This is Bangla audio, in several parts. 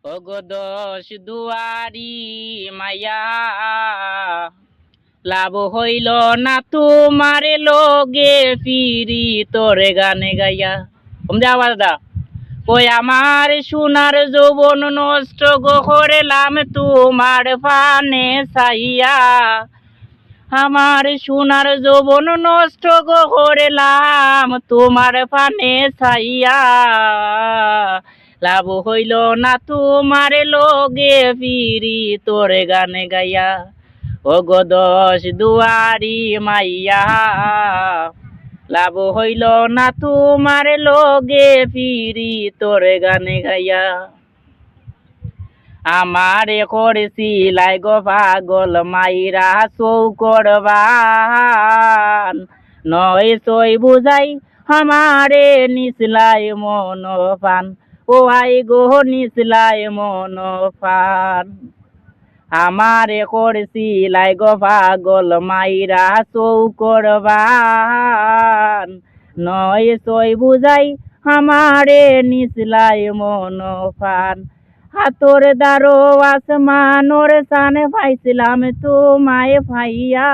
ওগো দশ দুয়ারি মাইয়া, লাভ হইল না তোমার লগে ফিরি তোরে গানে গাইয়া। কম দে আওয়াজ দা। ওই আমার সোনার যৌবন নষ্ট গো করেলাম তোমার পানে চাইয়া। আমার সোনার যৌবন নষ্ট গো করেলাম তোমার পানে চাইয়া। লাভ হইল না তোমার লগে ফিরি তোরে গানে গাইয়া। ও গো দশ দুয়ারি মাইয়া, লাভ হইল না তোমার লগে ফিরি তোরে গানে গাইয়া। আমারে করেছিলাই গো পাগল মাইরা চৌকরবান, নয় সই বুঝাই আমারে নিসলাই মন পান। ও আই গো নিসলাই মন পান। আমারে করেছিলাই গো পাগল মাইরা চৌকরবান, নয় সই বুঝাই আমারে নিসলাই মন পান। হাতর দ্বারো আসমানোর সানে পাইছিলাম তোমায় পাইয়া।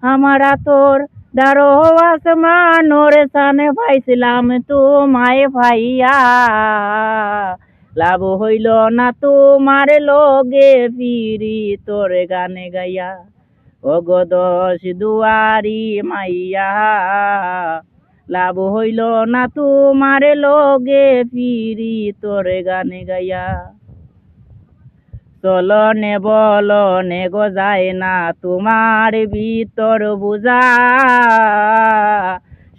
আমার হাতর দ্বারো আসমানোর সানে পাইছিলাম তোমায় পাইয়া। লাভ হইল না তোমার লগে ফিরি তোরে গানে গাইয়া। ও গো দশ দুয়ারি মাইয়া, লাভ হইল না তোমার লগে ফিরি তোরে গানে গাইয়া। চলনে বলনে গো যায় না তোমার ভিতর বুঝা,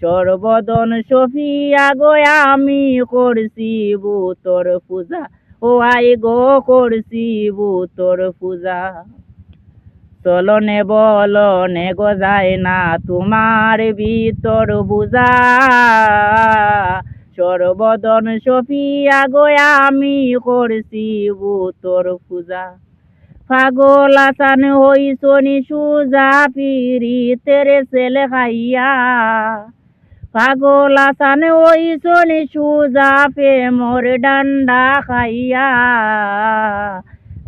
সর্বদন সফিয়া গো আমি করছি বুতর পূজা। ও আই গো করছি বুতর পূজা। চলনে বলনে গো যায় না তোমার ভিতর বুঝা, সর্বদন সফিয়া গো আমি করছি বুতর পূজা। পাগল আসান হই শনি সুজা পিরি তেরে ছেলে খাইয়া। পাগল আসান ওই শনি সুজা পে মোর ডান্ডা খাইয়া।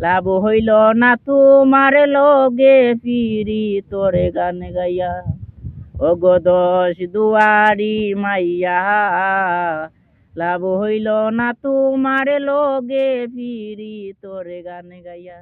লাভ হইল না তোমার লগে ফিরি তোরে গান গাইয়া। ও গো দশ দুয়ারি মাইয়া, লাভ হইল না তোমার লগে ফিরি তোরে গান গাইয়া।